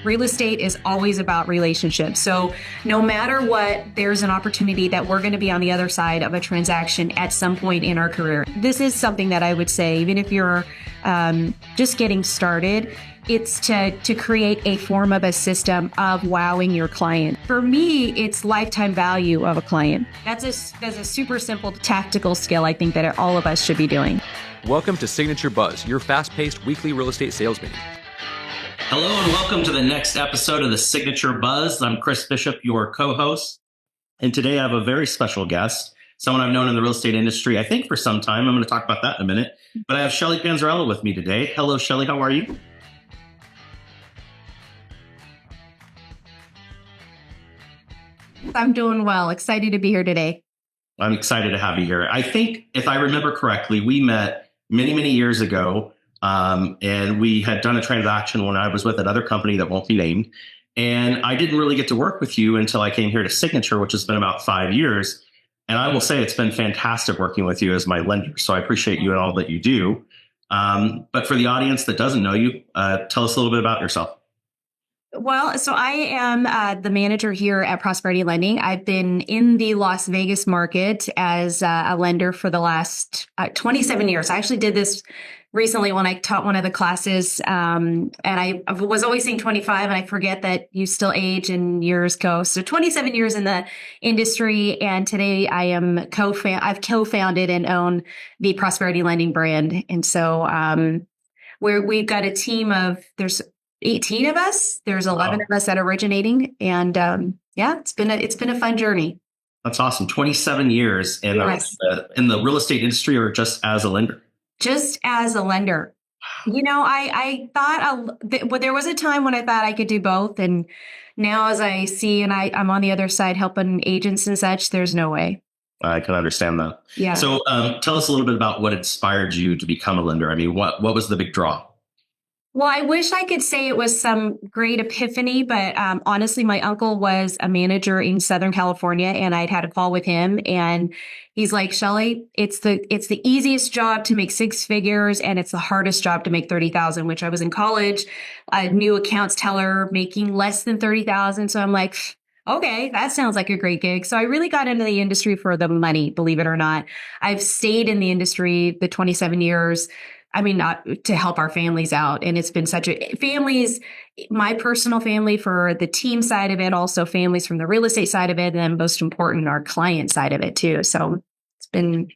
Real estate is always about relationships. So no matter what, there's an opportunity that we're going to be on the other side of a transaction at some point in our career. This is something that I would say, even if you're just getting started, it's to create a form of a system of wowing your client. For me, it's lifetime value of a client. That's a super simple tactical skill I think that all of us should be doing. Welcome to Signature Buzz, your fast-paced weekly real estate sales meeting. Hello and welcome to the next episode of the Signature Buzz. I'm Chris Bishop, your co-host. And today I have a very special guest, someone I've known in the real estate industry, I think for some time. I'm going to talk about that in a minute. But I have Shelly Panzarella with me today. Hello, Shelly. How are you? I'm doing well. Excited to be here today. I'm excited to have you here. I think if I remember correctly, we met many, many years ago. And we had done a transaction when I was with another company that won't be named. And I didn't really get to work with you until I came here to Signature, which has been about 5 years. And I will say it's been fantastic working with you as my lender. So I appreciate you and all that you do. But for the audience that doesn't know you, tell us a little bit about yourself. Well, so I am the manager here at Prosperity Lending. I've been in the Las Vegas market as a lender for the last 27 years. I actually did this recently when I taught one of the classes, and I was always saying 25, and I forget that you still age and years go. So 27 years in the industry, and today I've co-founded and own the Prosperity Lending brand. And so we've got a team of, there's 18 of us. There's 11 of us that are originating, and it's been a fun journey. That's awesome. 27 years in Yes. In the real estate industry, or just as a lender? Just as a lender. You know, I thought there was a time when I thought I could do both. And now as I see, and I'm on the other side helping agents and such, there's no way. I can understand that. Yeah. So tell us a little bit about what inspired you to become a lender. I mean, what was the big draw? Well, I wish I could say it was some great epiphany, but honestly, my uncle was a manager in Southern California, and I'd had a call with him, and he's like, Shelly, it's the easiest job to make six figures, and it's the hardest job to make 30,000. Which I was in college, a new accounts teller making less than 30,000. So I'm like, okay, that sounds like a great gig. So I really got into the industry for the money, believe it or not. I've stayed in the industry the 27 years. I mean, not to help our families out. And it's been families, my personal family for the team side of it, also families from the real estate side of it, and then most important, our client side of it too. So it's been.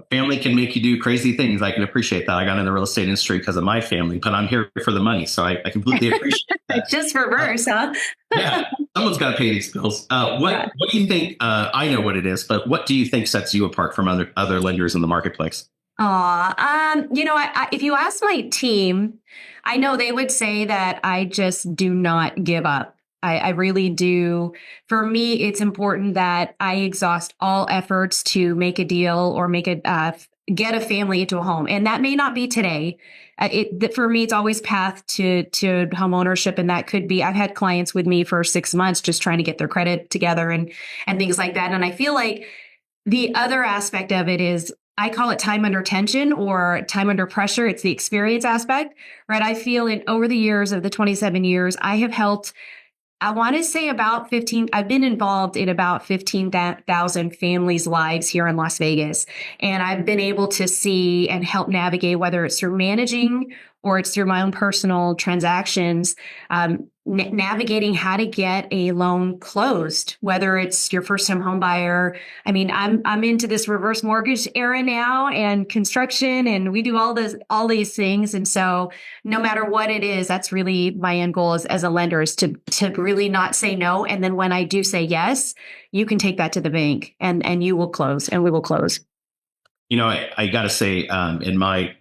A family can make you do crazy things. I can appreciate that. I got in the real estate industry because of my family, but I'm here for the money. So I completely appreciate that. Just reverse, huh? Yeah, someone's got to pay these bills. What do you think? I know what it is, but what do you think sets you apart from other lenders in the marketplace? If you ask my team, I know they would say that I just do not give up. I really do. For me, it's important that I exhaust all efforts to make a deal or get a family into a home. And that may not be today. For me, it's always path to homeownership. And that could be, I've had clients with me for 6 months just trying to get their credit together and things like that. And I feel like the other aspect of it is, I call it time under tension or time under pressure. It's the experience aspect, right? I feel over the years of the 27 years, I have helped, I want to say I've been involved in about 15,000 families' lives here in Las Vegas. And I've been able to see and help navigate, whether it's through managing or it's through my own personal transactions, navigating how to get a loan closed, whether it's your first time home buyer. I mean, I'm into this reverse mortgage era now and construction, and we do all these things. And so no matter what it is, that's really my end goal as a lender, is to really not say no. And then when I do say yes, you can take that to the bank and you will close, and we will close. You know, I got to say, in my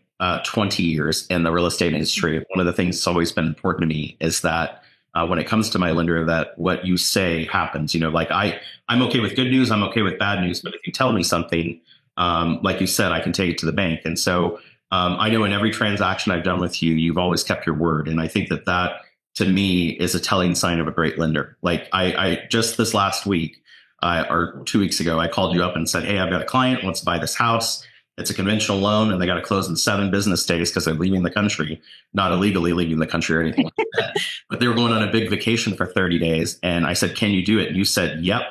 20 years in the real estate industry, one of the things that's always been important to me is that when it comes to my lender, that what you say happens. You know, like I'm okay with good news, I'm okay with bad news, but if you tell me something, like you said, I can take it to the bank. And so I know in every transaction I've done with you, you've always kept your word. And I think that to me is a telling sign of a great lender. Like I just this last week or 2 weeks ago, I called you up and said, hey, I've got a client who wants to buy this house. It's a conventional loan and they got to close in 7 business days because they're leaving the country, not illegally leaving the country or anything like that. But they were going on a big vacation for 30 days. And I said, can you do it? And you said, yep.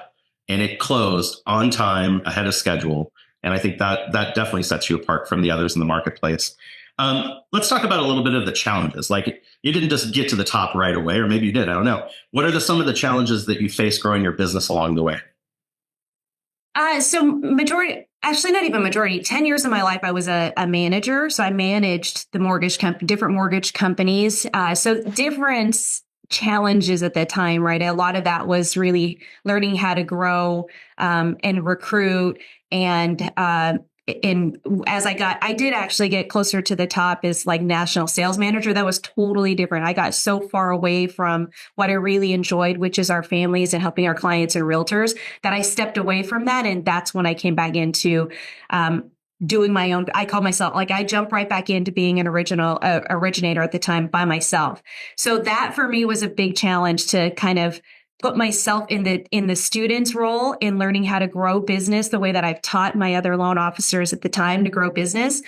And it closed on time, ahead of schedule. And I think that definitely sets you apart from the others in the marketplace. Let's talk about a little bit of the challenges. Like, you didn't just get to the top right away, or maybe you did. I don't know. What are some of the challenges that you face growing your business along the way? So majority, actually not even majority, 10 years of my life, I was a manager. So I managed the different mortgage companies. So different challenges at that time, right? A lot of that was really learning how to grow, and recruit. And I did actually get closer to the top as like national sales manager. That was totally different. I got so far away from what I really enjoyed, which is our families and helping our clients and realtors, that I stepped away from that. And that's when I came back into, doing my own. I call myself, like, I jumped right back into being an originator at the time by myself. So that for me was a big challenge, to kind of put myself in the student's role in learning how to grow business the way that I've taught my other loan officers at the time to grow business.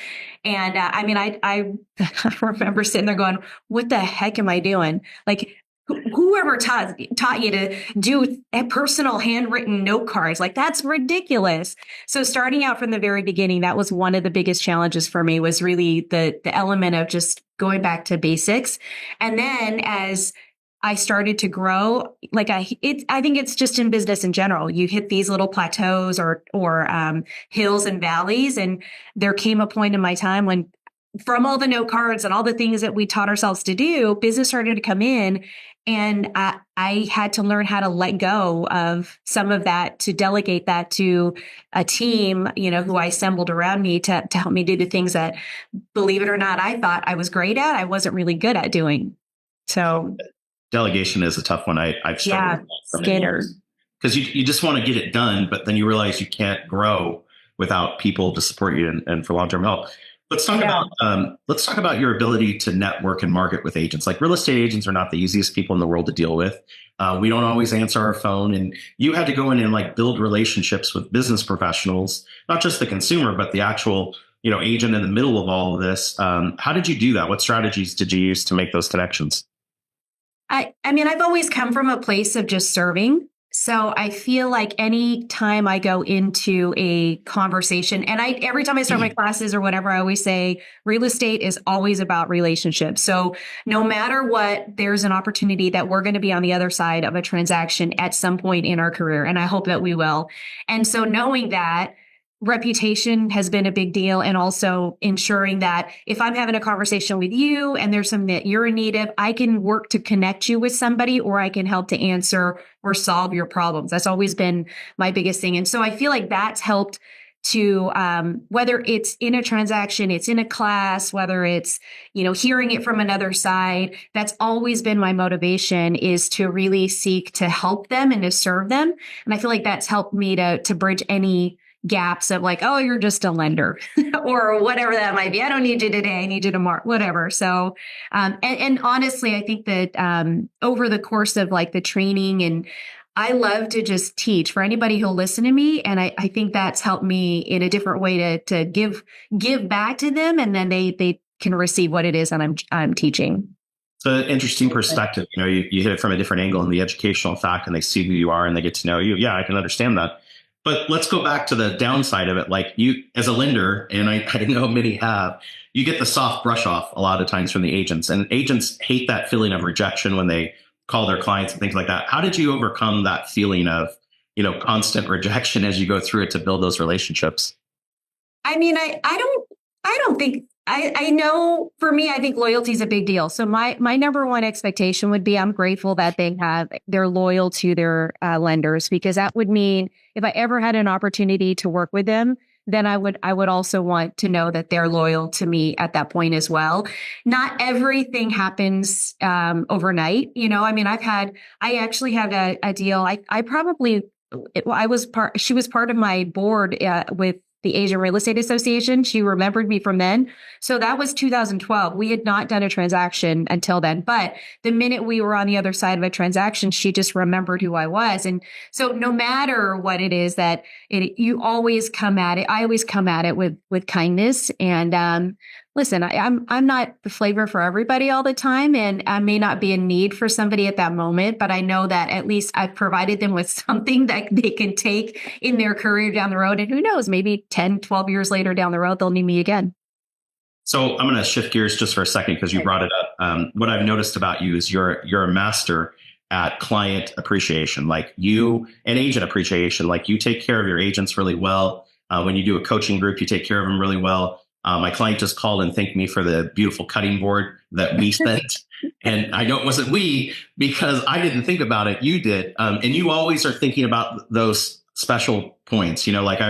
And I remember sitting there going, what the heck am I doing? Like, whoever taught you to do personal handwritten note cards, like, that's ridiculous. So starting out from the very beginning, that was one of the biggest challenges for me, was really the element of just going back to basics. And then as I started to grow, like I think it's just in business in general. You hit these little plateaus or hills and valleys. And there came a point in my time when, from all the note cards and all the things that we taught ourselves to do, business started to come in. And I had to learn how to let go of some of that, to delegate that to a team, who I assembled around me to help me do the things that, believe it or not, I thought I was great at, I wasn't really good at doing. So Delegation is a tough one. I've struggled with scared, because you just want to get it done, but then you realize you can't grow without people to support you and for long-term help. Let's talk about your ability to network and market with agents. Like, real estate agents are not the easiest people in the world to deal with. We don't always answer our phone, and you had to go in and like build relationships with business professionals, not just the consumer, but the actual agent in the middle of all of this. How did you do that? What strategies did you use to make those connections? I've always come from a place of just serving. So I feel like any time I go into a conversation, and every time I start my classes or whatever, I always say real estate is always about relationships. So no matter what, there's an opportunity that we're going to be on the other side of a transaction at some point in our career. And I hope that we will. And so knowing that, reputation has been a big deal, and also ensuring that if I'm having a conversation with you and there's something that you're in need of, I can work to connect you with somebody, or I can help to answer or solve your problems. That's always been my biggest thing. And so I feel like that's helped to, whether it's in a transaction, it's in a class, whether it's, hearing it from another side, that's always been my motivation, is to really seek to help them and to serve them. And I feel like that's helped me to bridge any gaps of like, oh, you're just a lender or whatever that might be. I don't need you today. I need you tomorrow, whatever. So, and honestly, I think that, over the course of like the training, and I love to just teach for anybody who'll listen to me. And I think that's helped me in a different way to give back to them. And then they can receive what it is that I'm teaching. It's an interesting perspective. You hit it from a different angle in the educational fact, and they see who you are and they get to know you. Yeah, I can understand that. But let's go back to the downside of it. Like, you, as a lender, and I know many have, you get the soft brush off a lot of times from the agents, and agents hate that feeling of rejection when they call their clients and things like that. How did you overcome that feeling of, constant rejection as you go through it to build those relationships? I don't think, I know for me, I think loyalty is a big deal. So my number one expectation would be, I'm grateful that they're loyal to their lenders, because that would mean if I ever had an opportunity to work with them, then I would also want to know that they're loyal to me at that point as well. Not everything happens overnight. I actually had a deal. She was part of my board with the Asian Real Estate Association. She remembered me from then. So that was 2012. We had not done a transaction until then. But the minute we were on the other side of a transaction, she just remembered who I was. And so no matter what it is that you always come at it, I always come at it with kindness. And listen, I'm not the flavor for everybody all the time, and I may not be in need for somebody at that moment, but I know that at least I've provided them with something that they can take in their career down the road. And who knows, maybe 10, 12 years later down the road, they'll need me again. So I'm going to shift gears just for a second because you brought it up. What I've noticed about you is you're a master at client appreciation, like you, and agent appreciation. Like you take care of your agents really well. When you do a coaching group, you take care of them really well. My client just called and thanked me for the beautiful cutting board that we spent. And I know it wasn't we because I didn't think about it. You did. And you always are thinking about those special points. You know, like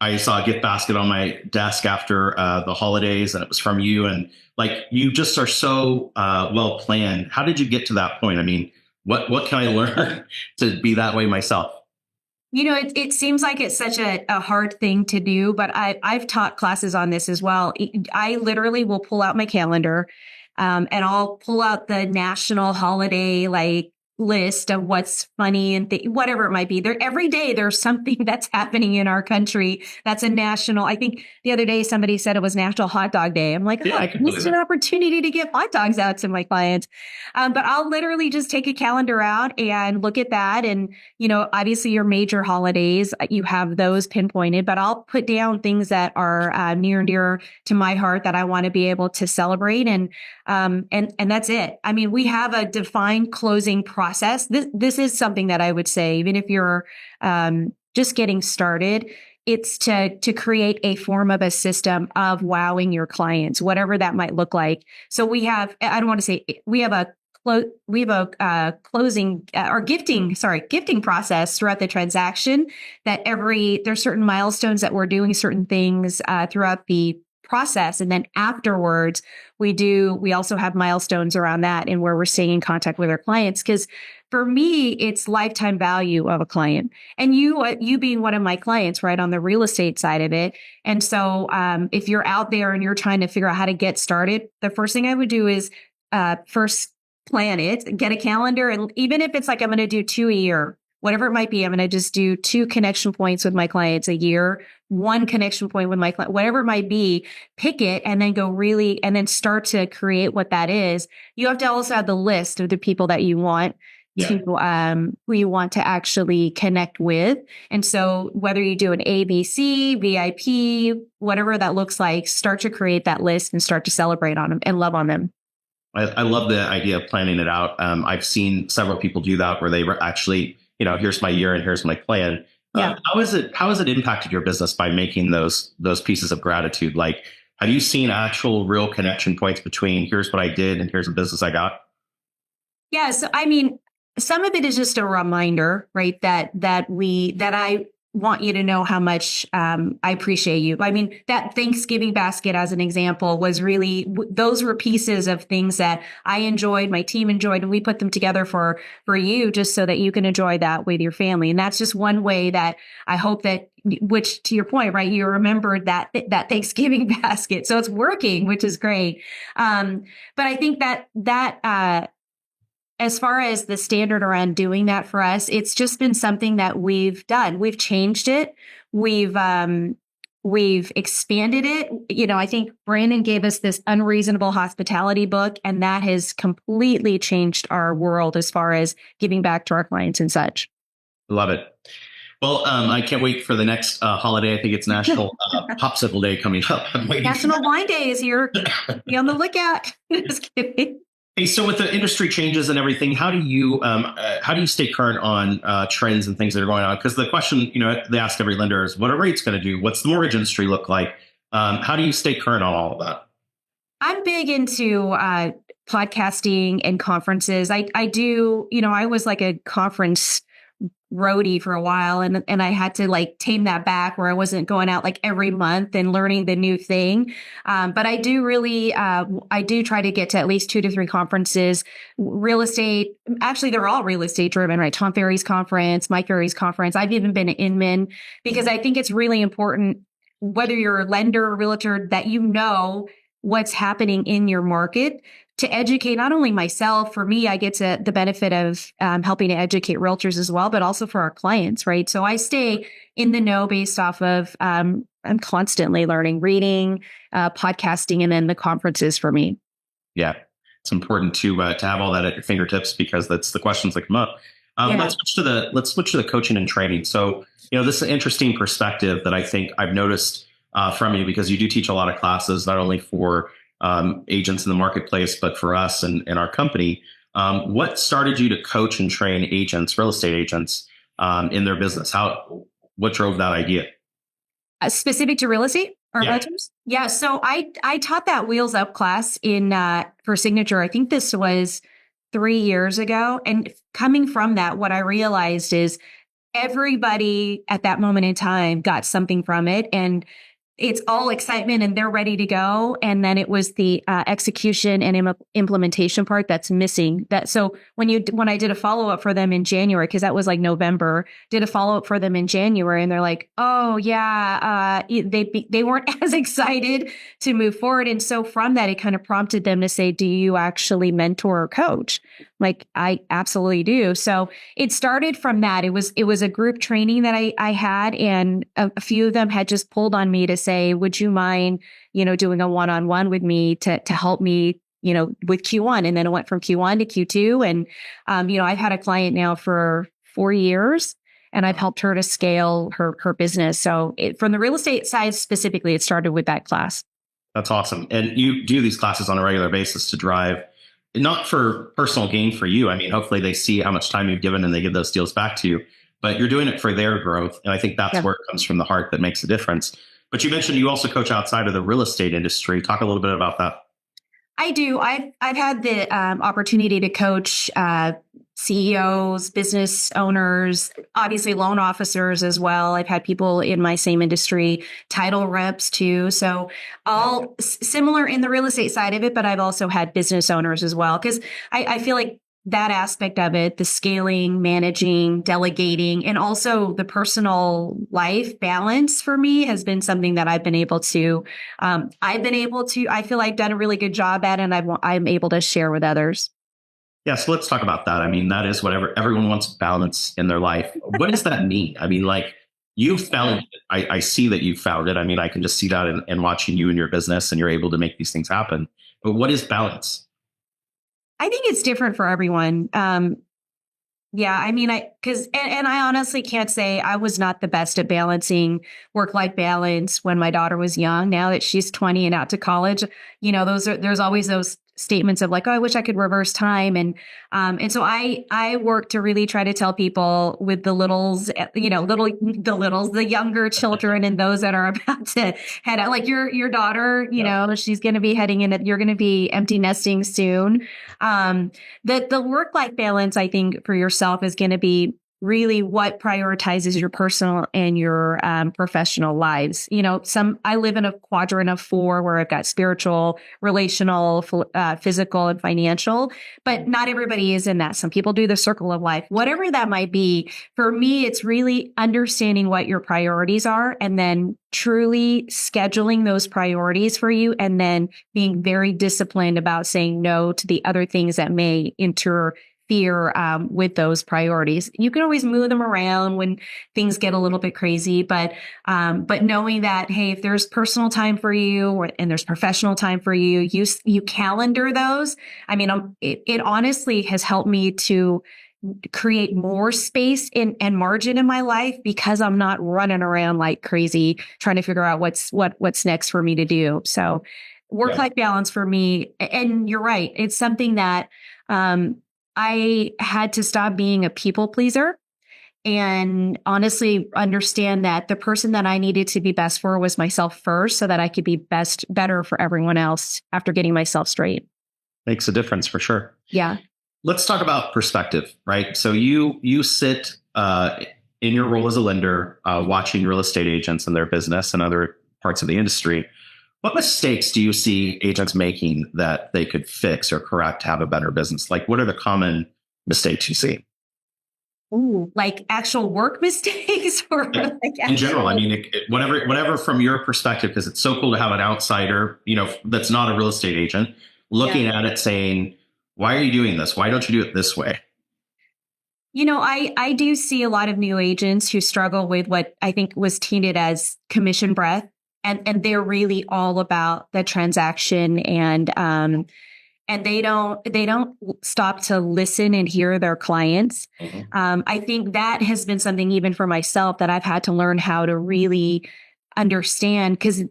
I saw a gift basket on my desk after the holidays and it was from you. And like, you just are so well planned. How did you get to that point? I mean, what can I learn to be that way myself? You know, it seems like it's such a hard thing to do, but I've taught classes on this as well. I literally will pull out my calendar and I'll pull out the national holiday list of what's funny and whatever it might be. There every day there's something that's happening in our country that's a national. I think the other day somebody said it was National Hot Dog Day. I'm like, Yeah, this is an opportunity to give hot dogs out to my clients. But I'll literally just take a calendar out and look at that. And, you know, obviously your major holidays, you have those pinpointed, but I'll put down things that are near and dear to my heart that I want to be able to celebrate. And that's it. I mean, we have a defined closing process. This is something that I would say, even if you're just getting started, it's to create a form of a system of wowing your clients, whatever that might look like. So we have, I don't want to say we have a closing or gifting process throughout the transaction that there's certain milestones that we're doing certain things throughout the process. And then afterwards, we also have milestones around that and where we're staying in contact with our clients. Because for me, it's lifetime value of a client. And you being one of my clients, right, on the real estate side of it. And so if you're out there and you're trying to figure out how to get started, the first thing I would do is first plan it, get a calendar. And even if it's like, I'm going to do 2 a year, whatever it might be, I'm going to just do 2 connection points with my clients a year, 1 connection point with my client, whatever it might be, pick it and then and then start to create what that is. You have to also have the list of the people that you want who you want to actually connect with. And so whether you do an ABC, VIP, whatever that looks like, start to create that list and start to celebrate on them and love on them. I love the idea of planning it out. I've seen several people do that where they were actually, you know, here's my year and here's my plan. Yeah. How has it impacted your business by making those pieces of gratitude? Like, have you seen actual real connection points between here's what I did and here's the business I got? Yeah. So, I mean, some of it is just a reminder, right? That I want you to know how much I appreciate you. I mean, that Thanksgiving basket, as an example, was really, those were pieces of things that I enjoyed, my team enjoyed, and we put them together for you just so that you can enjoy that with your family. And that's just one way that I hope that, which to your point, right, you remembered that Thanksgiving basket. So it's working, which is great. But I think that as far as the standard around doing that for us, it's just been something that we've done. We've changed it. We've expanded it. You know, I think Brandon gave us this unreasonable hospitality book, and that has completely changed our world as far as giving back to our clients and such. Love it. Well, I can't wait for the next holiday. I think it's National Popsicle Day coming up. I'm waiting. National Wine Day is here. Be on the lookout. Just kidding. Hey, so with the industry changes and everything, how do you stay current on trends and things that are going on? Because the question, you know, they ask every lender is, what are rates going to do? What's the mortgage industry look like? How do you stay current on all of that? I'm big into podcasting and conferences. I do, you know, I was like a conference roadie for a while, and I had to like tame that back where I wasn't going out like every month and learning the new thing. But I do really, I do try to get to at least 2 to 3 conferences. Real estate, actually, they're all real estate driven, right? Tom Ferry's conference, Mike Ferry's conference. I've even been to Inman because I think it's really important. whether you're a lender or realtor, that you know what's happening in your market to educate not only myself. For me, I get to the benefit of helping to educate realtors as well, but also for our clients, right? So I stay in the know based off of I'm constantly learning, reading, podcasting, and then the conferences for me. Yeah, it's important to have all that at your fingertips because that's the questions that come up. Yeah. Let's switch to the coaching and training. So, this is an interesting perspective that I think I've noticed from you because you do teach a lot of classes, not only for agents in the marketplace, but for us and our company. What started you to coach and train agents, real estate agents, in their business? What drove that idea? Specific to real estate or Yeah. realtors? Yeah. So I taught that Wheels Up class in for Signature. I think this was 3 years ago. And coming from that, what I realized is everybody at that moment in time got something from it. And it's all excitement and they're ready to go. And then it was the execution and implementation part that's missing. So when I did a follow up for them in January, because that was like November, did a follow up for them in January, and they're like, "Oh yeah," they weren't as excited to move forward. And so from that, it kind of prompted them to say, "Do you actually mentor or coach?" Like, I absolutely do. So it started from that. It was a group training that I had, and a few of them had just pulled on me to say, "Would you mind, doing a one-on-one with me to help me, with Q1?" And then it went from Q1 to Q2. And, I've had a client now for 4 years, and I've helped her to scale her business. So from the real estate side specifically, it started with that class. That's awesome. And you do these classes on a regular basis to drive, not for personal gain for you. I mean, hopefully they see how much time you've given and they give those deals back to you, but you're doing it for their growth. And I think that's where it comes from the heart that makes a difference. But you mentioned you also coach outside of the real estate industry. Talk a little bit about that. I do. I've had the opportunity to coach CEOs, business owners, obviously loan officers as well. I've had people in my same industry, title reps too. So all similar in the real estate side of it, but I've also had business owners as well. Because I feel like that aspect of it, the scaling, managing, delegating, and also the personal life balance for me has been something that I feel I've done a really good job at, and I'm able to share with others. Yeah, so let's talk about that. I mean, that is whatever everyone wants balance in their life. What does that mean? I mean, like you've found it. I see that you've found it. I mean, I can just see that in watching you and your business, and you're able to make these things happen. But what is balance? I think it's different for everyone. Yeah, I mean, I honestly can't say I was not the best at balancing work-life balance when my daughter was young. Now that she's 20 and out to college, there's always those statements of like, "Oh, I wish I could reverse time." And so I work to really try to tell people with the littles, the younger children and those that are about to head out, like your daughter, she's going to be heading in, you're going to be empty nesting soon. The work-life balance, I think, for yourself is going to be really what prioritizes your personal and your professional lives. I live in a quadrant of 4 where I've got spiritual, relational, physical, and financial, but not everybody is in that. Some people do the circle of life, whatever that might be. For me, it's really understanding what your priorities are and then truly scheduling those priorities for you, and then being very disciplined about saying no to the other things that may interfere with those priorities. You can always move them around when things get a little bit crazy, but knowing that, hey, if there's personal time for you and there's professional time for you, you calendar those. I mean, it honestly has helped me to create more space and margin in my life because I'm not running around like crazy trying to figure out what's next for me to do. So work-life balance for me, and you're right, it's something that I had to stop being a people pleaser and honestly understand that the person that I needed to be best for was myself first, so that I could be better for everyone else after getting myself straight. Makes a difference for sure. Yeah. Let's talk about perspective, right? So you sit in your role as a lender, watching real estate agents and their business and other parts of the industry. What mistakes do you see agents making that they could fix or correct to have a better business? Like, what are the common mistakes you see? Ooh, like actual work mistakes or Yeah. like In general, I actual. mean, whatever from your perspective, because it's so cool to have an outsider, that's not a real estate agent, Yeah. looking at it saying, why are you doing this? Why don't you do it this way? I do see a lot of new agents who struggle with what I think was tainted as commission breath. And they're really all about the transaction and they don't stop to listen and hear their clients. Mhm. I think that has been something even for myself that I've had to learn how to really understand because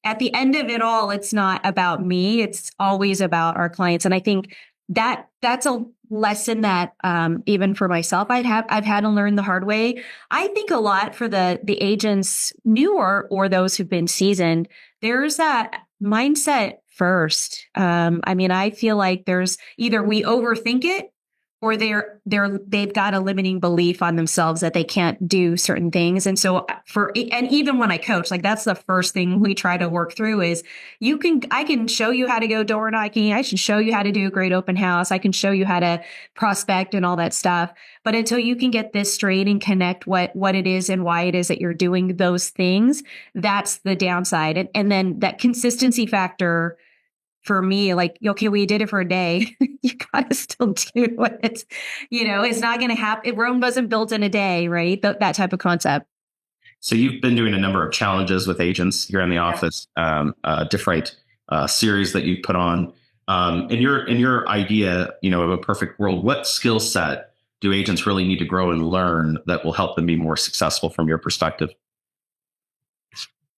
at the end of it all, it's not about me. It's always about our clients. And I think that's a lesson that even for myself, I've had to learn the hard way. I think a lot for the agents newer or those who've been seasoned, there's that mindset first. I mean, I feel like there's either we overthink it or they've got a limiting belief on themselves that they can't do certain things. And so and even when I coach, like that's the first thing we try to work through is I can show you how to go door knocking. I should show you how to do a great open house. I can show you how to prospect and all that stuff. But until you can get this straight and connect what it is and why it is that you're doing those things, that's the downside. And then that consistency factor for me, like, okay, we did it for a day. You gotta still do what it's not going to happen. Rome wasn't built in a day, right? That type of concept. So you've been doing a number of challenges with agents here in the Yeah. office, different series that you put on. In your idea, of a perfect world, what skill set do agents really need to grow and learn that will help them be more successful from your perspective?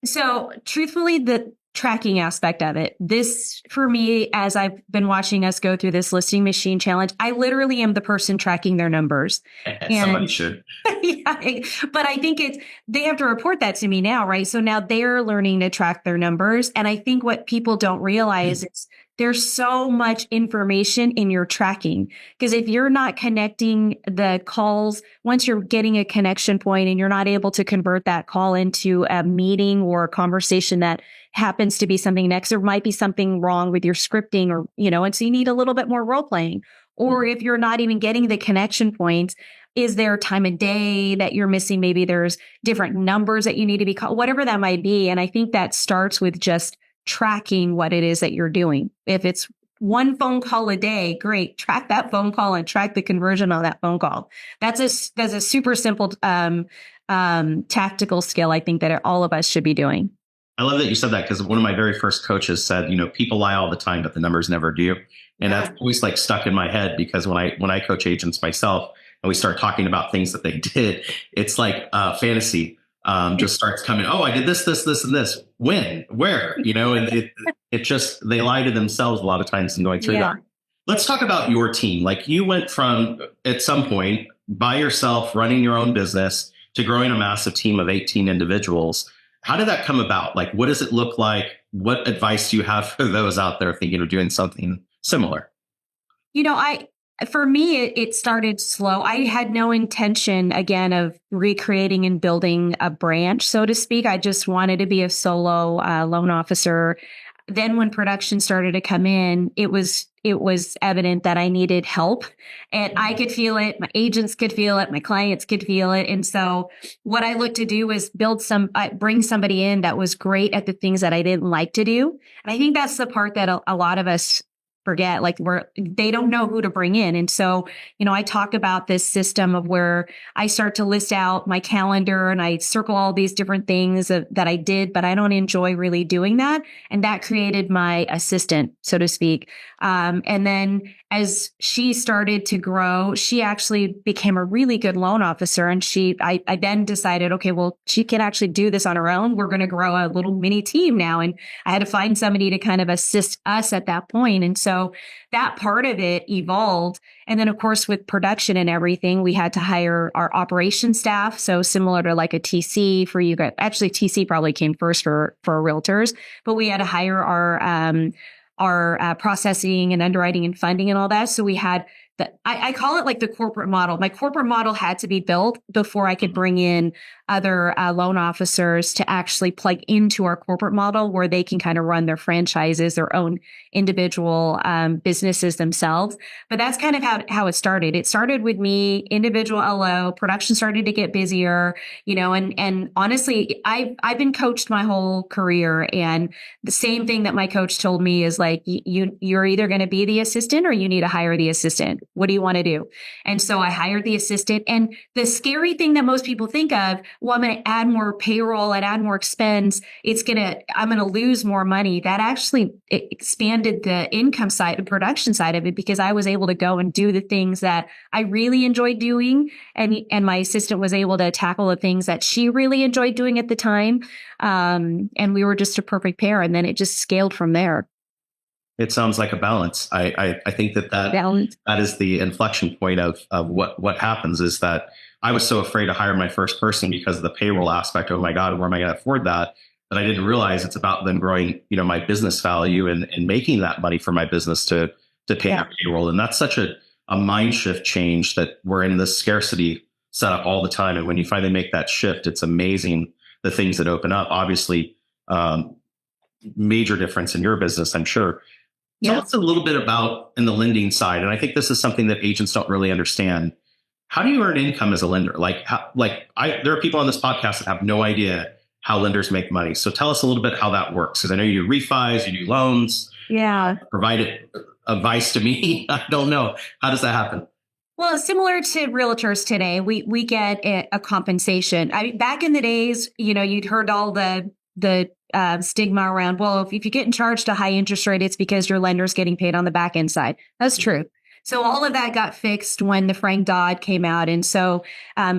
So, truthfully, the tracking aspect of it, this for me, as I've been watching us go through this listing machine challenge, I literally am the person tracking their numbers. Somebody And should. yeah, but I think they have to report that to me now, right? So now they're learning to track their numbers. And I think what people don't realize is there's so much information in your tracking. Because if you're not connecting the calls, once you're getting a connection point and you're not able to convert that call into a meeting or a conversation that happens to be something next, there might be something wrong with your scripting and so you need a little bit more role playing. Or if you're not even getting the connection points, is there time of day that you're missing? Maybe there's different numbers that you need to be called, whatever that might be. And I think that starts with just tracking what it is that you're doing. If it's one phone call a day, great. Track that phone call and track the conversion on that phone call. That's a super simple tactical skill. I think that all of us should be doing. I love that you said that because one of my very first coaches said, people lie all the time, but the numbers never do. And Yeah. that's always like stuck in my head because when I coach agents myself and we start talking about things that they did, it's like fantasy just starts coming. Oh, I did this, this, this, and this. When, where, and it just, they lie to themselves a lot of times in going through Yeah. that. Let's talk about your team. Like you went from at some point by yourself running your own business to growing a massive team of 18 individuals. How did that come about? Like, what does it look like? What advice do you have for those out there thinking of doing something similar? For me, it started slow. I had no intention, again, of recreating and building a branch, so to speak. I just wanted to be a solo loan officer. Then when production started to come in, it was evident that I needed help and I could feel it. My agents could feel it. My clients could feel it. And so what I looked to do was bring somebody in that was great at the things that I didn't like to do. And I think that's the part that a lot of us forget, like they don't know who to bring in. And so, I talk about this system of where I start to list out my calendar and I circle all these different things that I did, but I don't enjoy really doing that. And that created my assistant, so to speak. And then as she started to grow, she actually became a really good loan officer. And I then decided, okay, well, she can actually do this on her own. We're going to grow a little mini team now. And I had to find somebody to kind of assist us at that point. And so that part of it evolved. And then, of course, with production and everything, we had to hire our operations staff. So similar to like a TC for you guys. Actually, TC probably came first for realtors, but we had to hire our processing and underwriting and funding and all that. So we had I call it like the corporate model. My corporate model had to be built before I could bring in other loan officers to actually plug into our corporate model where they can kind of run their franchises, their own individual businesses themselves. But that's kind of how it started. It started with me, individual LO, production started to get busier, and honestly, I've been coached my whole career. And the same thing that my coach told me is like, you're either going to be the assistant or you need to hire the assistant. What do you want to do? And so I hired the assistant. And the scary thing that most people think of, well, I'm going to add more payroll and add more expense. I'm going to lose more money. That actually expanded the income side, the production side of it, because I was able to go and do the things that I really enjoyed doing. And my assistant was able to tackle the things that she really enjoyed doing at the time. And we were just a perfect pair. And then it just scaled from there. It sounds like a balance. I think that is the inflection point of what happens is that I was so afraid to hire my first person because of the payroll aspect. Oh my God, where am I going to afford that? But I didn't realize it's about then growing, my business value and making that money for my business to pay our payroll. And that's such a mind shift change that we're in this scarcity setup all the time. And when you finally make that shift, it's amazing the things that open up. Obviously, major difference in your business, I'm sure. Tell us a little bit about in the lending side. And I think this is something that agents don't really understand. How do you earn income as a lender? There are people on this podcast that have no idea how lenders make money. So tell us a little bit how that works. Because I know you do refis, you do loans. Yeah. Provide advice to me. I don't know. How does that happen? Well, similar to realtors today, we get a compensation. I mean, back in the days, you'd heard all the stigma around, well, if you're getting charged a high interest rate, it's because your lender's getting paid on the back end side. That's true. So all of that got fixed when the Frank Dodd came out. And so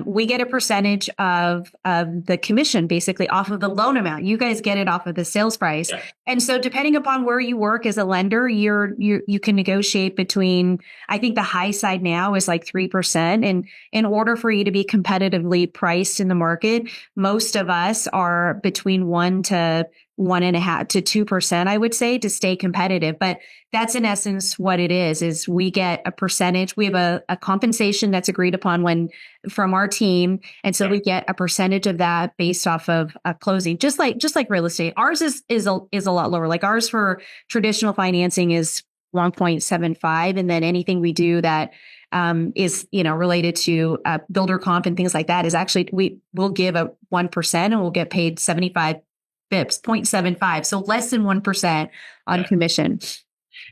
we get a percentage of the commission basically off of the loan amount. You guys get it off of the sales price. Yeah. And so depending upon where you work as a lender, you can negotiate between, I think the high side now is like 3%. And in order for you to be competitively priced in the market, most of us are between 1 to 1.5% to 2%, I would say, to stay competitive. But that's in essence what it is we get a percentage. We have a compensation that's agreed upon from our team. And so we get a percentage of that based off of a closing, just like real estate. Ours is a lot lower. Like ours for traditional financing is 1.75. And then anything we do that is, related to builder comp and things like that is actually, we'll give a 1% and we'll get paid 75 bips, 0.75. So less than 1% on commission.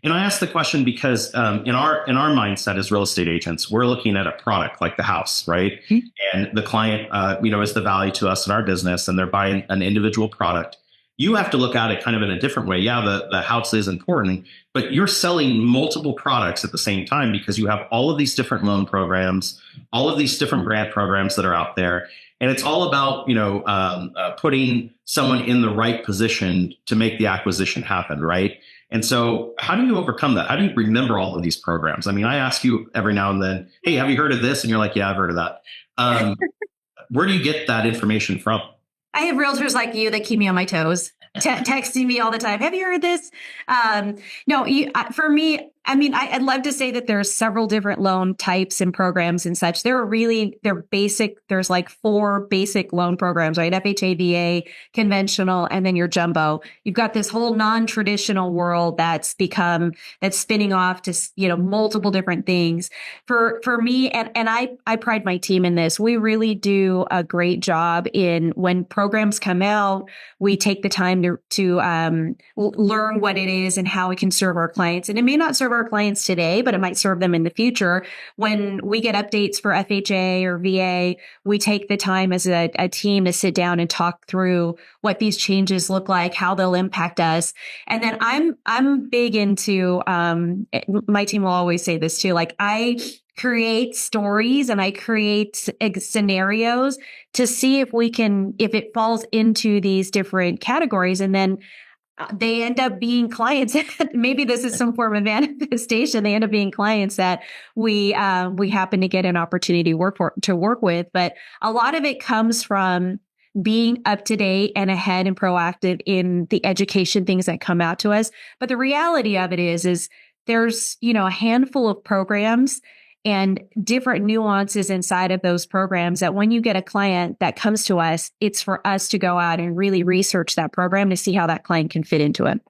And I asked the question because in our mindset as real estate agents, we're looking at a product like the house, right? Mm-hmm. And the client, is the value to us in our business, and they're buying an individual product. You have to look at it kind of in a different way. Yeah, the house is important, but you're selling multiple products at the same time because you have all of these different loan programs, all of these different grant programs that are out there. And it's all about, putting someone in the right position to make the acquisition happen, right? And so how do you overcome that? How do you remember all of these programs? I mean, I ask you every now and then, hey, have you heard of this? And you're like, yeah, I've heard of that. Where do you get that information from? I have realtors like you that keep me on my toes, texting me all the time. Have you heard this? For me, I mean, I'd love to say that there's several different loan types and programs and such. They're basic. There's like 4 basic loan programs, right? FHA, VA, conventional, and then your jumbo. You've got this whole non-traditional world that's spinning off to, multiple different things. For me, and I pride my team in this. We really do a great job in when programs come out, we take the time to learn what it is and how it can serve our clients. And it may not serve our clients today, but it might serve them in the future. When we get updates for FHA or VA, we take the time as a team to sit down and talk through what these changes look like, how they'll impact us. And then I'm big into, my team will always say this too, like I create stories and I create scenarios to see if it falls into these different categories. And then they end up being clients. Maybe this is some form of manifestation. They end up being clients that we happen to get an opportunity to work with. But a lot of it comes from being up to date and ahead and proactive in the education things that come out to us. But the reality of it is there's, a handful of programs. and different nuances inside of those programs that when you get a client that comes to us, it's for us to go out and really research that program to see how that client can fit into it.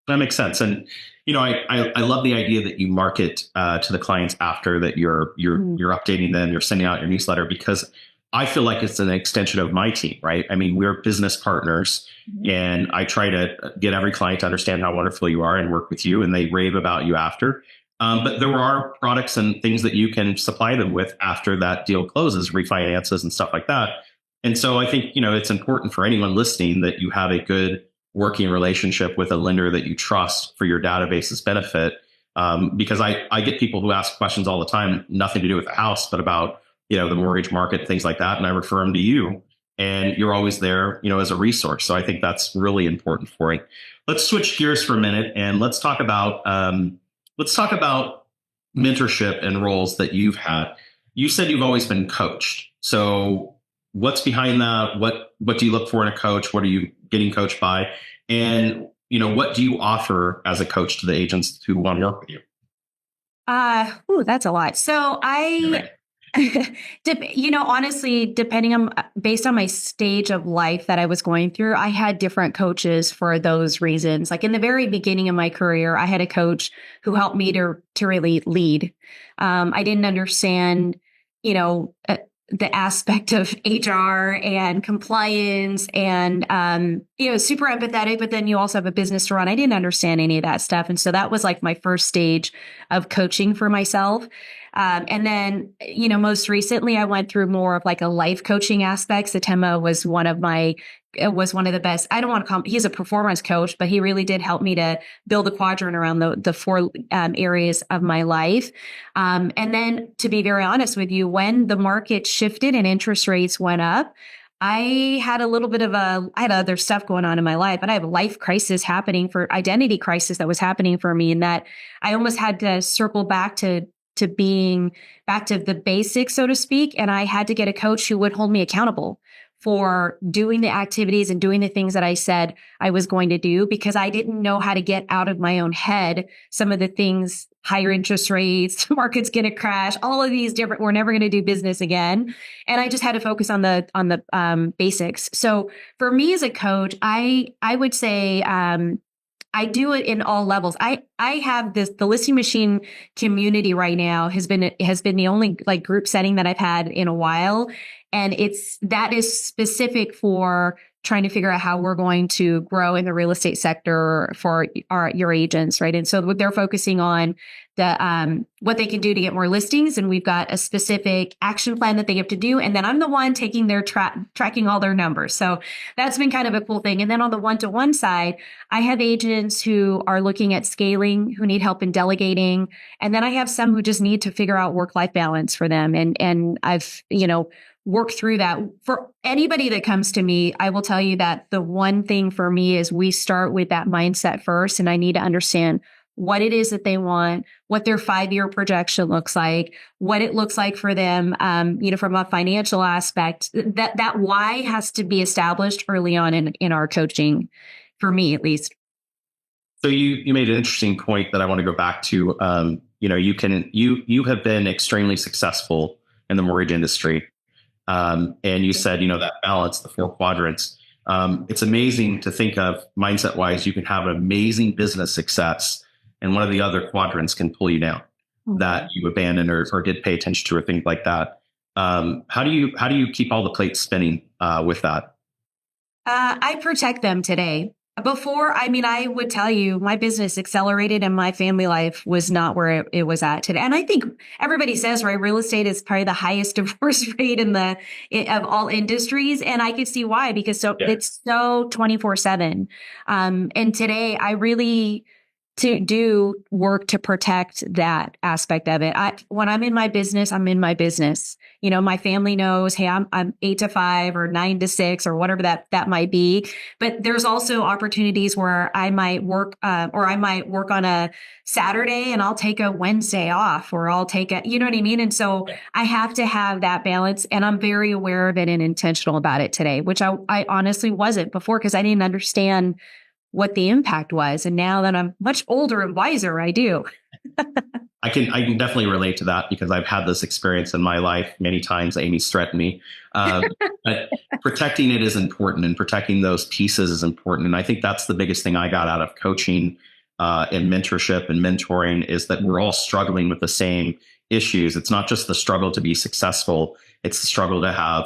That makes sense. And, I love the idea that you market to the clients after that you're updating them, you're sending out your newsletter, because I feel like it's an extension of my team, right? I mean, we're business partners, and I try to get every client to understand how wonderful you are and work with you, and they rave about you after. But there are products and things that you can supply them with after that deal closes, refinances and stuff like that. And so I think, it's important for anyone listening that you have a good working relationship with a lender that you trust for your database's benefit. Because I get people who ask questions all the time, nothing to do with the house, but about, the mortgage market, things like that. And I refer them to you, and you're always there, as a resource. So I think that's really important for you. Let's switch gears for a minute and let's talk about mentorship and roles that you've had. You said you've always been coached. So what's behind that? What do you look for in a coach? What are you getting coached by? And, what do you offer as a coach to the agents who want to work with you? That's a lot. So honestly, based on my stage of life that I was going through, I had different coaches for those reasons. Like in the very beginning of my career, I had a coach who helped me to really lead. I didn't understand, the aspect of HR and compliance and, super empathetic, but then you also have a business to run. I didn't understand any of that stuff. And so that was like my first stage of coaching for myself. And then, most recently I went through more of like a life coaching aspect. Satema was one of the best. I don't want to call him, he's a performance coach, but he really did help me to build a quadrant around the four areas of my life. And then to be very honest with you, when the market shifted and interest rates went up, I had I had other stuff going on in my life, but I have a life crisis identity crisis that was happening for me, and that I almost had to circle back to being back to the basics, so to speak. And I had to get a coach who would hold me accountable for doing the activities and doing the things that I said I was going to do, because I didn't know how to get out of my own head some of the things, higher interest rates, market's going to crash, all of these different, we're never going to do business again. And I just had to focus on the basics. So for me as a coach, I would say, I do it in all levels. I have the Listing Machine community right now has been the only like group setting that I've had in a while. And that is specific for trying to figure out how we're going to grow in the real estate sector for your agents, right? And so what they're focusing on what they can do to get more listings, and we've got a specific action plan that they have to do, and then I'm the one taking their tracking all their numbers. So that's been kind of a cool thing. And then on the one-to-one side, I have agents who are looking at scaling, who need help in delegating, and then I have some who just need to figure out work-life balance for them. And I've work through that. For anybody that comes to me, I will tell you that the one thing for me is we start with that mindset first, and I need to understand what it is that they want, what their 5-year projection looks like, what it looks like for them, from a financial aspect. That why has to be established early on in our coaching, for me at least. So you made an interesting point that I want to go back to. You have been extremely successful in the mortgage industry. And you said, that balance, the 4 quadrants. It's amazing to think of mindset wise, you can have an amazing business success, and one of the other quadrants can pull you down that you abandoned or did pay attention to, or things like that. How do you keep all the plates spinning with that? I protect them today. Before, I would tell you my business accelerated and my family life was not where it was at today. And I think everybody says, right, real estate is probably the highest divorce rate of all industries. And I could see why, because it's so 24/7. And today I really to do work to protect that aspect of it. When I'm in my business, I'm in my business. My family knows, hey, I'm 8 to 5 or 9 to 6 or whatever that might be. But there's also opportunities where I might work, or I might work on a Saturday and I'll take a Wednesday off, or I'll take you know what I mean? And so I have to have that balance, and I'm very aware of it and intentional about it today, which I honestly wasn't before, because I didn't understand what the impact was. And now that I'm much older and wiser, I do. I can definitely relate to that because I've had this experience in my life many times. Amy's threatened me. But protecting it is important, and protecting those pieces is important. And I think that's the biggest thing I got out of coaching and mentorship and mentoring is that we're all struggling with the same issues. It's not just the struggle to be successful. It's the struggle to have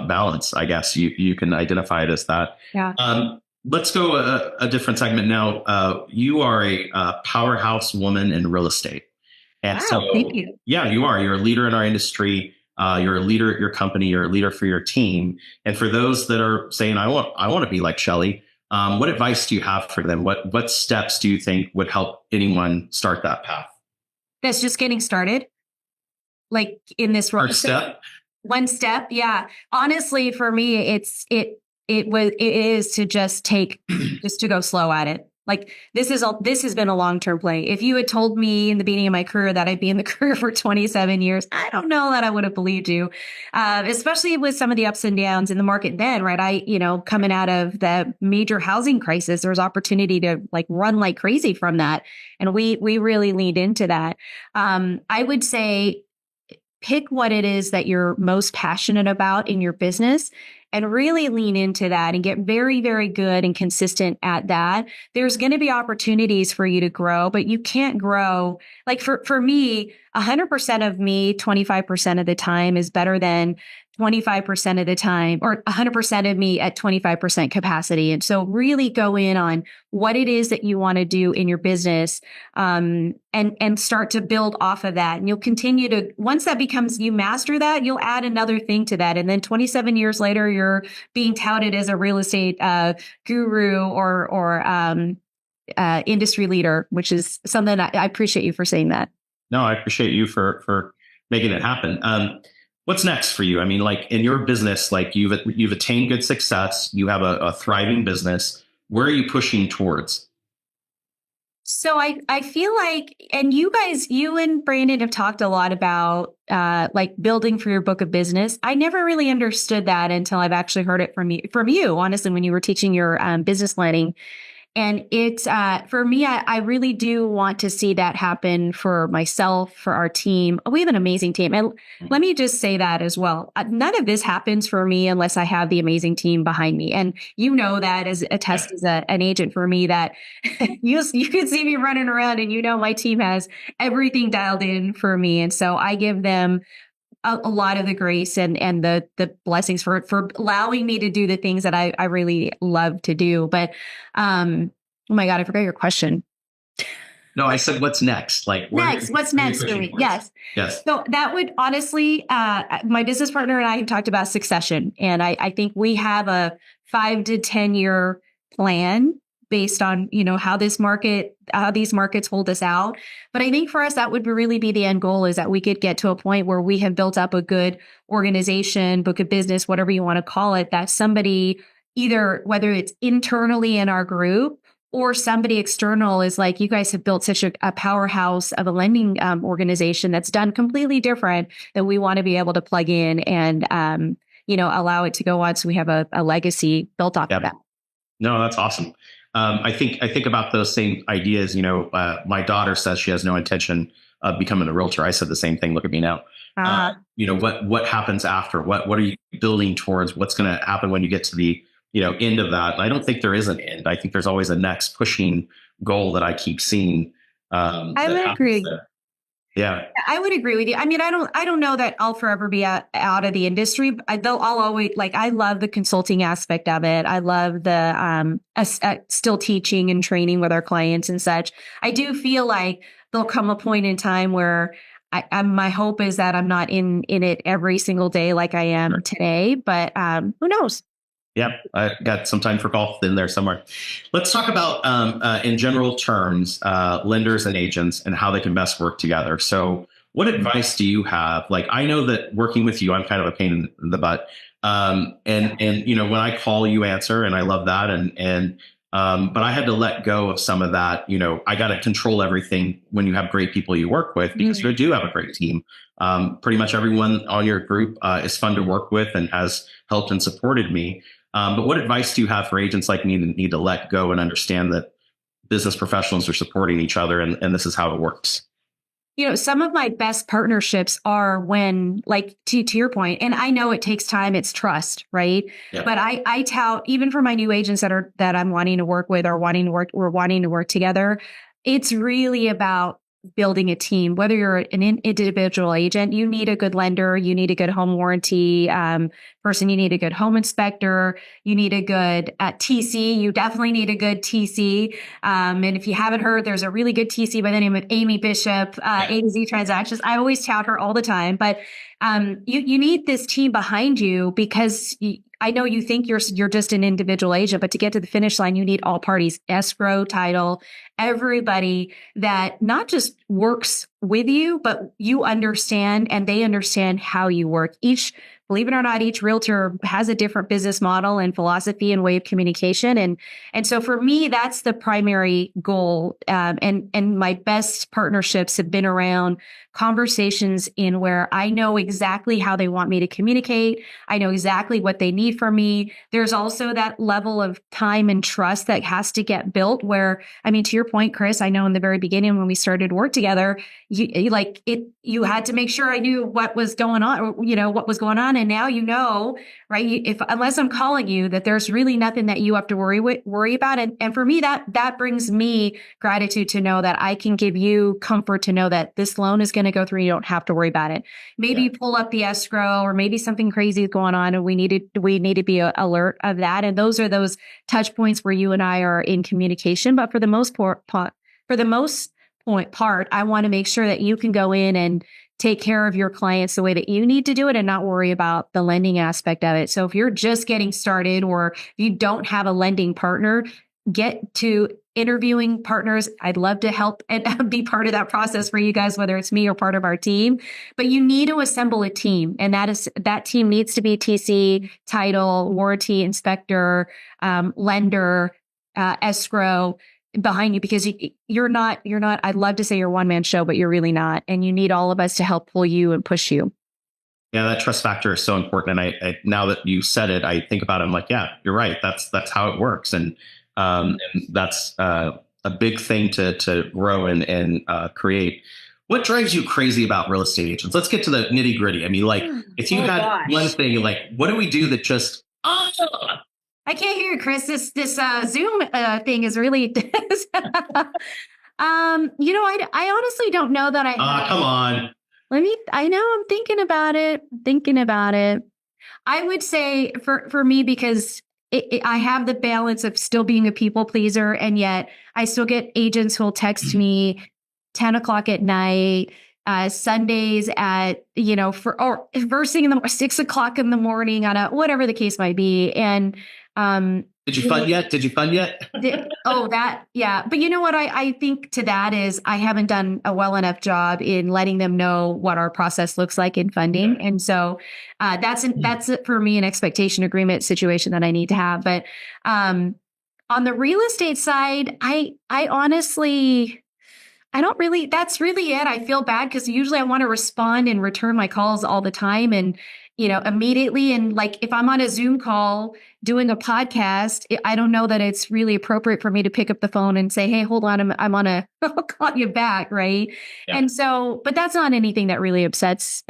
balance. I guess you can identify it as that. Yeah. Let's go a different segment now. You are a powerhouse woman in real estate. And Wow, so, thank you. yeah, you are. You're a leader in our industry. You're a leader at your company. You're a leader for your team. And for those that are saying, I want to be like Shelley, what advice do you have for them? What steps do you think would help anyone start that path? That's just getting started. Like in this role. First step. One step. Yeah. Honestly, for me, it is to just to go slow at it. Like this has been a long-term play. If you had told me in the beginning of my career that I'd be in the career for 27 years, I don't know that I would have believed you. Especially with some of the ups and downs in the market then, right? Coming out of the major housing crisis, there was opportunity to like run like crazy from that. And we really leaned into that. I would say pick what it is that you're most passionate about in your business and really lean into that and get very, very good and consistent at that. There's going to be opportunities for you to grow, but you can't grow. Like for me, 100% of me, 25% of the time is better than 25% of the time, or 100% of me at 25% capacity. And so really go in on what it is that you want to do in your business, and start to build off of that. And you'll continue to, once that becomes, you master that, you'll add another thing to that. And then 27 years later, you're being touted as a real estate guru or industry leader, which is something I appreciate you for saying that. No, I appreciate you for making it happen. What's next for you? I mean, like in your business, like you've attained good success. You have a thriving business. Where are you pushing towards? So I feel like, and you and Brandon have talked a lot about like building for your book of business. I never really understood that until I've actually heard it from you, honestly, when you were teaching your business planning. And it's, for me, I really do want to see that happen for myself, for our team. We have an amazing team. And let me just say that as well. None of this happens for me unless I have the amazing team behind me. And you know that as a test as an agent for me that you can see me running around and my team has everything dialed in for me. And so I give them a lot of the grace and the blessings for allowing me to do the things that I really love to do. But, oh my God, I forgot your question. No, I said, what's next? Like what's next for me? Yes. So that would honestly, my business partner and I have talked about succession. And I think we have a 5 to 10 year plan based on, how these markets hold us out. But I think for us, that would really be the end goal, is that we could get to a point where we have built up a good organization, book of business, whatever you want to call it, that somebody, either whether it's internally in our group or somebody external, is like, you guys have built such a powerhouse of a lending organization that's done completely different, that we want to be able to plug in and, allow it to go on. So we have a legacy built off of that. No, that's awesome. I think about those same ideas. My daughter says she has no intention of becoming a realtor. I said the same thing. Look at me now. What happens after? What are you building towards? What's going to happen when you get to the end of that? I don't think there is an end. I think there's always a next pushing goal that I keep seeing. I would agree. There. Yeah, I would agree with you. I mean, I don't know that I'll forever be out of the industry. Though I'll always, like, I love the consulting aspect of it. I love the still teaching and training with our clients and such. I do feel like there'll come a point in time where my hope is that I'm not in it every single day like I am today. But who knows? Yep, I got some time for golf in there somewhere. Let's talk about, in general terms, lenders and agents and how they can best work together. So what advice do you have? Like, I know that working with you, I'm kind of a pain in the butt. And when I call, you answer, and I love that. But I had to let go of some of that. I got to control everything when you have great people you work with, because you do have a great team. Pretty much everyone on your group is fun to work with and has helped and supported me. But what advice do you have for agents like me that need to let go and understand that business professionals are supporting each other and this is how it works? Some of my best partnerships are when, like, to your point, and I know it takes time, it's trust, right? Yeah. But I tout, even for my new agents that I'm wanting to work with or wanting to work together, it's really about building a team. Whether you're an individual agent, you need a good lender, you need a good home warranty person, you need a good home inspector, you need a good TC, you definitely need a good TC. And if you haven't heard, there's a really good TC by the name of Amy Bishop, A to Z Transactions. I always tout her all the time, but you need this team behind you because I know you think you're just an individual agent, but to get to the finish line, you need all parties, escrow, title, everybody that not just works with you, but you understand and they understand how you work. Believe it or not, each realtor has a different business model and philosophy and way of communication. And so for me, that's the primary goal. And my best partnerships have been around conversations in where I know exactly how they want me to communicate. I know exactly what they need from me. There's also that level of time and trust that has to get built where, I mean, to your point, Chris, I know in the very beginning when we started work together, you had to make sure I knew what was going on, what was going on. And now, right? Unless I'm calling you, that there's really nothing that you have to worry about. And for me, that brings me gratitude to know that I can give you comfort to know that this loan is going to go through. You don't have to worry about it. Maybe you pull up the escrow or maybe something crazy is going on and we need to be alert of that. And those are those touch points where you and I are in communication. But for the most part, I want to make sure that you can go in and take care of your clients the way that you need to do it and not worry about the lending aspect of it. So if you're just getting started or you don't have a lending partner, get to interviewing partners. I'd love to help and be part of that process for you guys, whether it's me or part of our team. But you need to assemble a team, and that team needs to be TC, title, warranty, inspector, lender, escrow behind you, because you're not, I'd love to say you're a one-man show, but you're really not. And you need all of us to help pull you and push you. Yeah, that trust factor is so important. And I now that you said it, I think about it. I'm like, yeah, you're right. That's how it works. And that's a big thing to grow and create. What drives you crazy about real estate agents? Let's get to the nitty gritty. I mean, like, if you had one thing, like, what do we do that just, I can't hear you, Chris. This Zoom thing is really. I honestly don't know that I. Come on. I know I'm thinking about it. I would say for me, because I have the balance of still being a people pleaser, and yet I still get agents who will text me 10 o'clock at night. Sundays at, or first thing in the 6 o'clock in the morning on whatever the case might be. And, did you fund yet? Yeah. But you know what? I think to that is I haven't done a well enough job in letting them know what our process looks like in funding. And so, that's for me, an expectation agreement situation that I need to have. But, on the real estate side, I honestly, I don't really, that's really it. I feel bad because usually I want to respond and return my calls all the time and, immediately. And like, if I'm on a Zoom call doing a podcast, I don't know that it's really appropriate for me to pick up the phone and say, hey, hold on, I'm on I'll call you back. Right. Yeah. And so, but that's not anything that really upsets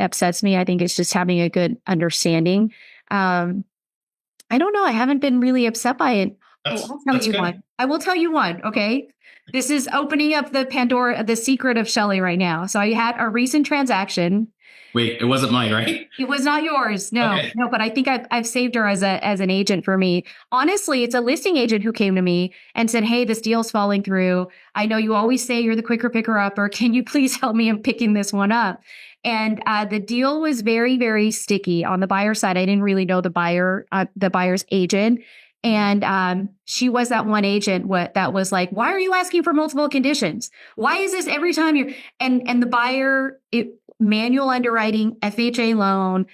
me. I think it's just having a good understanding. I don't know. I haven't been really upset by it. I'll tell you one. I will tell you one. Okay. This is opening up the secret of Shelley right now. So I had a recent transaction. Wait, it wasn't mine, right? It was not yours. No, okay. No, but I think I've saved her as an agent for me. Honestly, it's a listing agent who came to me and said, hey, this deal's falling through. I know you always say you're the quicker picker upper. Can you please help me in picking this one up? And the deal was very, very sticky on the buyer side. I didn't really know the buyer's agent. And she was that one agent that was like, why are you asking for multiple conditions? Why is this every time you're, and the buyer, manual underwriting, FHA loan,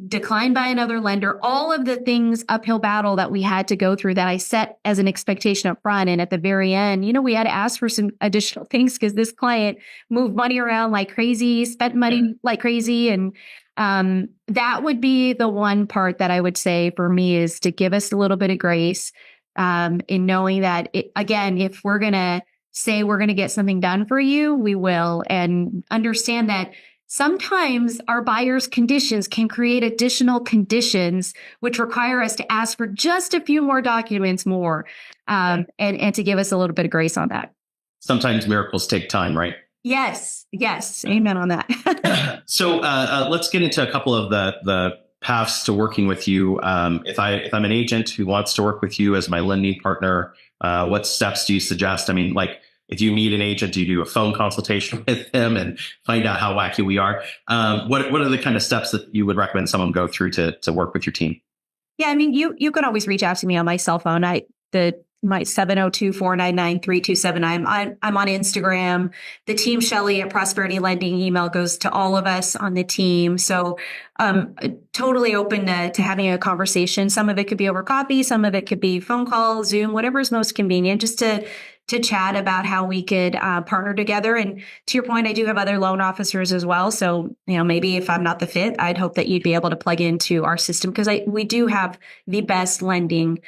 declined by another lender, all of the things, uphill battle that we had to go through that I set as an expectation up front. And at the very end, we had to ask for some additional things because this client moved money around like crazy, spent money like crazy. And That would be the one part that I would say for me is to give us a little bit of grace, in knowing that, again, if we're going to say we're going to get something done for you, we will, and understand that sometimes our buyer's conditions can create additional conditions, which require us to ask for just a few more documents more, and to give us a little bit of grace on that. Sometimes miracles take time, right? Yes. Amen on that. So let's get into a couple of the paths to working with you. If I'm an agent who wants to work with you as my lending partner, what steps do you suggest? I mean, like, if you meet an agent, do you do a phone consultation with them and find out how wacky we are? What are the kind of steps that you would recommend someone go through to work with your team? Yeah, I mean, you can always reach out to me on my cell phone. My 702-499-3279. I'm on Instagram. The team Shelley at Prosperity Lending email goes to all of us on the team. So totally open to having a conversation. Some of it could be over coffee. Some of it could be phone call, Zoom, whatever is most convenient, just to chat about how we could partner together. And to your point, I do have other loan officers as well. So, maybe if I'm not the fit, I'd hope that you'd be able to plug into our system, because we do have the best lending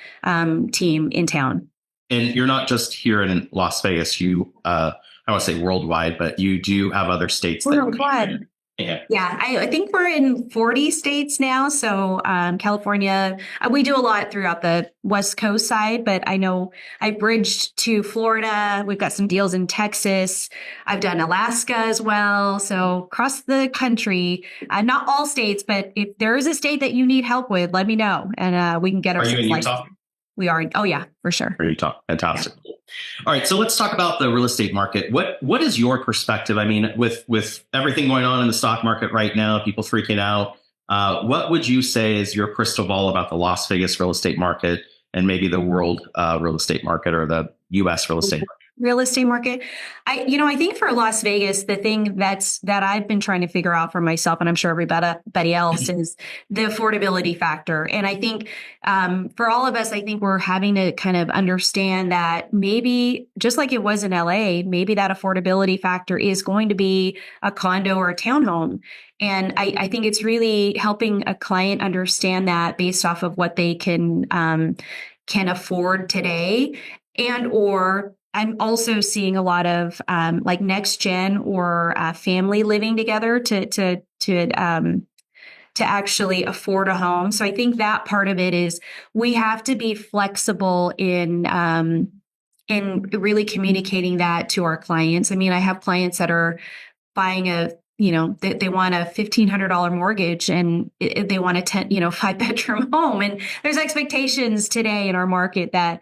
team in town. And you're not just here in Las Vegas. You, I want to say worldwide, but you do have other states. Worldwide. Yeah. I think we're in 40 states now. So California, we do a lot throughout the West Coast side, but I know I bridged to Florida. We've got some deals in Texas. I've done Alaska as well. So across the country, not all states, but if there is a state that you need help with, let me know, and we can get our. Are you in Utah? We are. Oh yeah, for sure. Utah. Fantastic. Yeah. All right. So let's talk about the real estate market. What is your perspective? I mean, with everything going on in the stock market right now, people freaking out, what would you say is your crystal ball about the Las Vegas real estate market and maybe the world real estate market, or the U.S. real estate market? Real estate market. I think for Las Vegas, the thing that I've been trying to figure out for myself, and I'm sure everybody else, is the affordability factor. And I think for all of us, I think we're having to kind of understand that maybe just like it was in LA, maybe that affordability factor is going to be a condo or a townhome. And I think it's really helping a client understand that based off of what they can afford today, and or I'm also seeing a lot of like next gen or family living together to actually afford a home. So I think that part of it is we have to be flexible in really communicating that to our clients. I mean, I have clients that are buying they want a $1,500 mortgage, and they want a 5-bedroom home. And there's expectations today in our market that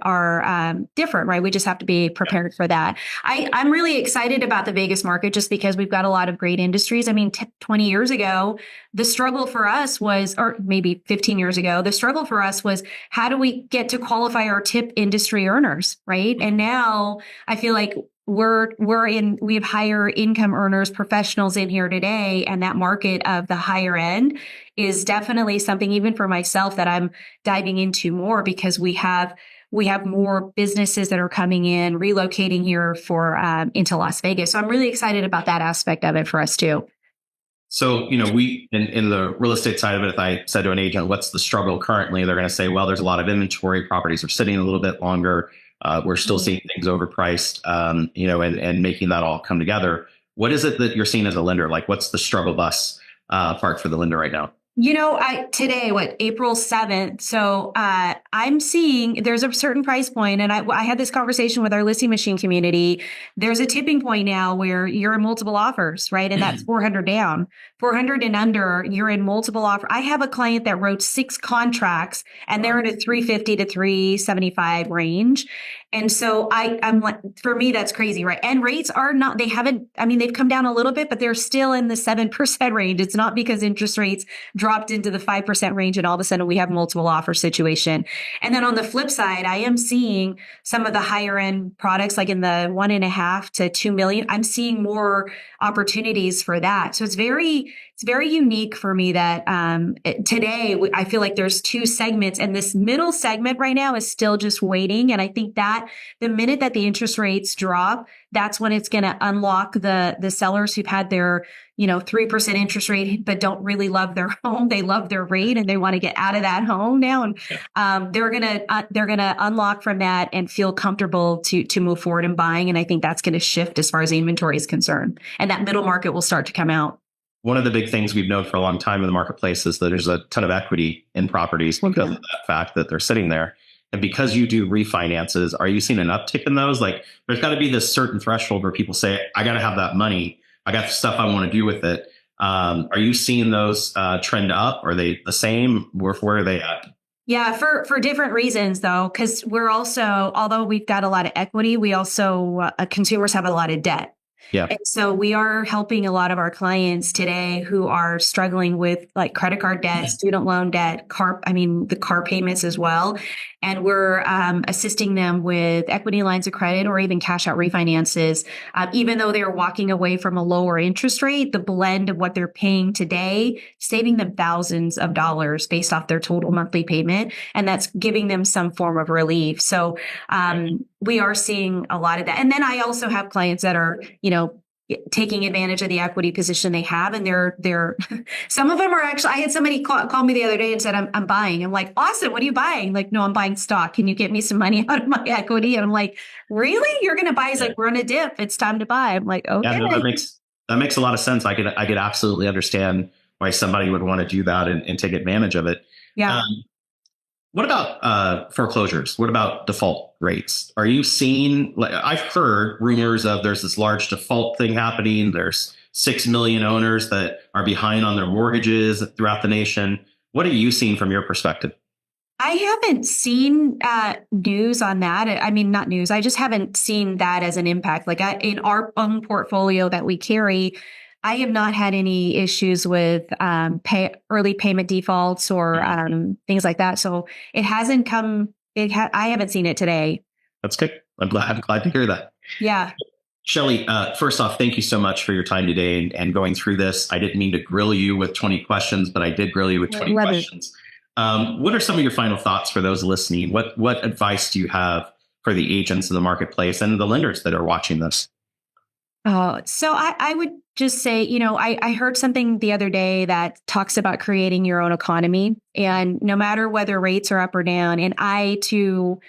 are different, right? We just have to be prepared for that. I'm really excited about the Vegas market just because we've got a lot of great industries. I mean, 20 years ago, the struggle for us was, or maybe 15 years ago, the struggle for us was, how do we get to qualify our tip industry earners, right? And now I feel like we have higher income earners, professionals in here today. And that market of the higher end is definitely something, even for myself, that I'm diving into more, because we have more businesses that are coming in, relocating here into Las Vegas. So I'm really excited about that aspect of it for us too. So, we, in the real estate side of it, if I said to an agent, what's the struggle currently? They're going to say, well, there's a lot of inventory. Properties are sitting a little bit longer. We're still seeing things overpriced, and making that all come together. What is it that you're seeing as a lender? Like, what's the struggle bus part for the lender right now? Today, April 7th. So I'm seeing there's a certain price point, and I had this conversation with our listing machine community. There's a tipping point now where you're in multiple offers, right? And that's 400 down, 400 and under, you're in multiple offer. I have a client that wrote 6 contracts, and they're in a 350 to 375 range. And so I'm like, for me, that's crazy, right? And rates are not, they've come down a little bit, but they're still in the 7% range. It's not because interest rates dropped into the 5% range and all of a sudden we have multiple offer situation. And then on the flip side, I am seeing some of the higher end products, like in the 1.5 to 2 million. I'm seeing more opportunities for that. So it's very it's very unique for me that today I feel like there's two segments, and this middle segment right now is still just waiting. And I think that the minute that the interest rates drop, that's when it's going to unlock the sellers who've had their 3% interest rate but don't really love their home. They love their rate and they want to get out of that home now, and they're gonna unlock from that and feel comfortable to move forward in buying. And I think that's going to shift as far as the inventory is concerned, and that middle market will start to come out. One of the big things we've known for a long time in the marketplace is that there's a ton of equity in properties because of that fact that they're sitting there. And because you do refinances, are you seeing an uptick in those? Like, there's got to be this certain threshold where people say, I got to have that money. I got the stuff I want to do with it. Are you seeing those trend up? Are they the same? Where are they at? Yeah, for different reasons, though, because we're also, although we've got a lot of equity, we also, consumers have a lot of debt. Yeah. And so we are helping a lot of our clients today who are struggling with like credit card debt, student loan debt, the car payments as well. And we're assisting them with equity lines of credit or even cash out refinances. Even though they're walking away from a lower interest rate, the blend of what they're paying today, saving them thousands of dollars based off their total monthly payment. And that's giving them some form of relief. So we are seeing a lot of that. And then I also have clients that are, taking advantage of the equity position they have. And they're some of them are actually, I had somebody call me the other day and said, I'm buying. I'm like, awesome. What are you buying? Like, no, I'm buying stock. Can you get me some money out of my equity? And I'm like, really? You're going to buy? He's like, we're on a dip. It's time to buy. I'm like, okay. Yeah, no, that makes a lot of sense. I could absolutely understand why somebody would want to do that and take advantage of it. Yeah. What about foreclosures? What about default rates? Are you seeing, I've heard rumors of there's this large default thing happening. There's 6 million owners that are behind on their mortgages throughout the nation. What are you seeing from your perspective? I haven't seen news on that. I mean, not news. I just haven't seen that as an impact. Like in our own portfolio that we carry, I have not had any issues with early payment defaults or things like that. So it hasn't come. I haven't seen it today. That's good. I'm glad to hear that. Yeah. Shelley, first off, thank you so much for your time today and going through this. I didn't mean to grill you with 20 questions, but I did grill you with 20 questions. What are some of your final thoughts for those listening? What advice do you have for the agents in the marketplace and the lenders that are watching this? So I would just say, I heard something the other day that talks about creating your own economy, and no matter whether rates are up or down. And I too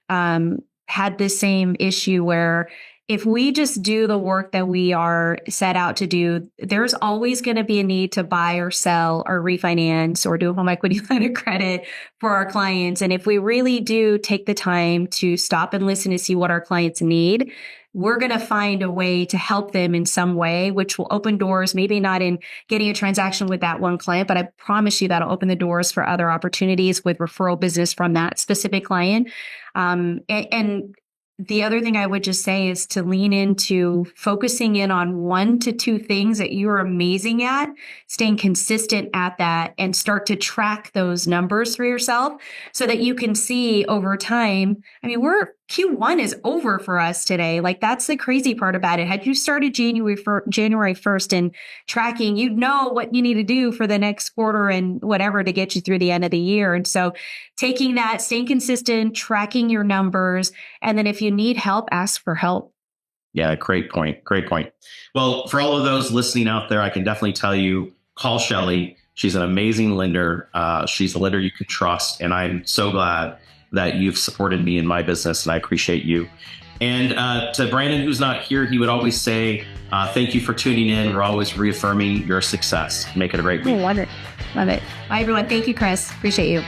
had the same issue where if we just do the work that we are set out to do, there's always going to be a need to buy or sell or refinance or do a home equity line of credit for our clients. And if we really do take the time to stop and listen to see what our clients need, we're going to find a way to help them in some way, which will open doors, maybe not in getting a transaction with that one client, but I promise you that'll open the doors for other opportunities with referral business from that specific client. And the other thing I would just say is to lean into focusing in on 1 to 2 things that you're amazing at, staying consistent at that, and start to track those numbers for yourself so that you can see over time. I mean, Q1 is over for us today. Like, that's the crazy part about it. Had you started January 1st and tracking, you'd know what you need to do for the next quarter and whatever to get you through the end of the year. And so taking that, staying consistent, tracking your numbers, and then if you need help, ask for help. Yeah, great point. Great point. Well, for all of those listening out there, I can definitely tell you, call Shelley. She's an amazing lender. She's a lender you can trust. And I'm so glad that you've supported me in my business, and I appreciate you. And to Brandon, who's not here, he would always say, thank you for tuning in. We're always reaffirming your success. Make it a great week. Love it. Love it. Bye, everyone. Thank you, Chris. Appreciate you.